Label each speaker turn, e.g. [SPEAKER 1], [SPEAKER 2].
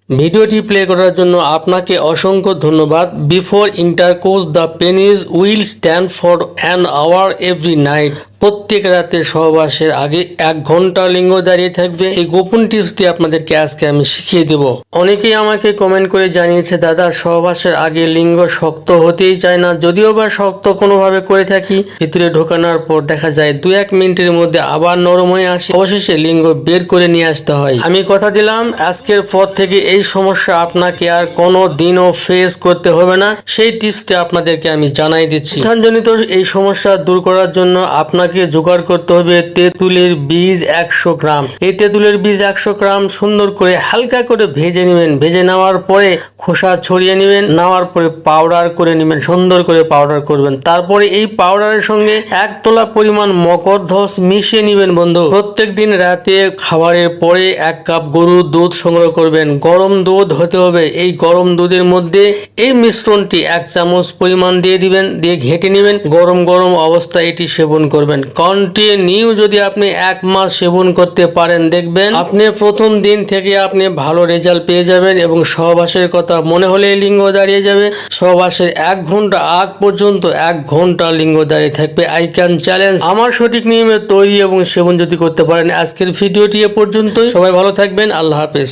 [SPEAKER 1] ভিডিওটি প্লে করার জন্য আপনাকে অসংখ্য ধন্যবাদ। Before intercourse the penis will stand for an hour every night. প্রত্যেক রাতে সহবাসের আগে 1 ঘন্টা লিঙ্গ দাঁড়িয়ে থাকবে। এই গোপন টিপসটি আপনাদেরকে আজকে আমি শিখিয়ে দেব। অনেকেই আমাকে কমেন্ট করে জানিয়েছে, দাদা সহবাসের আগে লিঙ্গ শক্ত হতেই চায় না, যদিও বা শক্ত কোনোভাবে করে থাকি, ভিতরে ঢোকানোর পর দেখা যায় 2-1 মিনিটের মধ্যে আবার নরম হয়ে আসে, অবশেষে লিঙ্গ বের করে নিয়ে আসতে হয়। আমি কথা দিলাম আজকের পর থেকে এই সমস্যা আপনাকে আর কোনো দিনও ফেস করতে হবে না। সেই টিপসটি আপনাদেরকে আমি জানাই দিচ্ছি। স্থানজনিত এই সমস্যা দূর করার জন্য আপনাকে জোগাড় করতে হবে তেঁতুলের বীজ 100 গ্রাম। এই তেঁতুলের বীজ 100 গ্রাম সুন্দর করে হালকা করে ভেজে নেবেন। ভেজে নেওয়ার পরে খোসা ছড়িয়ে নেবেন, নেওয়ার পরে পাউডার করে নেবেন, সুন্দর করে পাউডার করবেন। তারপরে এই পাউডারের সঙ্গে 1 তোলা পরিমাণ মকরধ্বজ মিশিয়ে নেবেন। বন্ধু, প্রত্যেক দিন রাতে খাবারের পরে 1 কাপ গরুর দুধ সংগ্রহ করবেন। গরম দুধ হতে হবে। এই গরম দুধের মধ্যে এই মিশ্রণটি 1 চামচ পরিমাণ দিয়ে দিবেন, দিয়ে ঘেঁটে নেবেন। গরম গরম অবস্থায় এটি সেবন করবেন। কন্টিনিউ যদি আপনি 1 মাস সেবন করতে পারেন, দেখবেন আপনি প্রথম দিন থেকে আপনি ভালো রেজাল্ট পেয়ে যাবেন এবং সহবাসের কথা মনে হলে লিঙ্গ দাঁড়িয়ে যাবে। সহবাসের 1 ঘন্টা আগ পর্যন্ত 1 ঘন্টা লিঙ্গ দাঁড়িয়ে থাকবে। I can challenge. আমার সঠিক নিয়মে তৈরি এবং সেবন যদি করতে পারেন। আজকের ভিডিওটি এ পর্যন্তই। সবাই ভালো থাকবেন। আল্লাহ হাফেজ।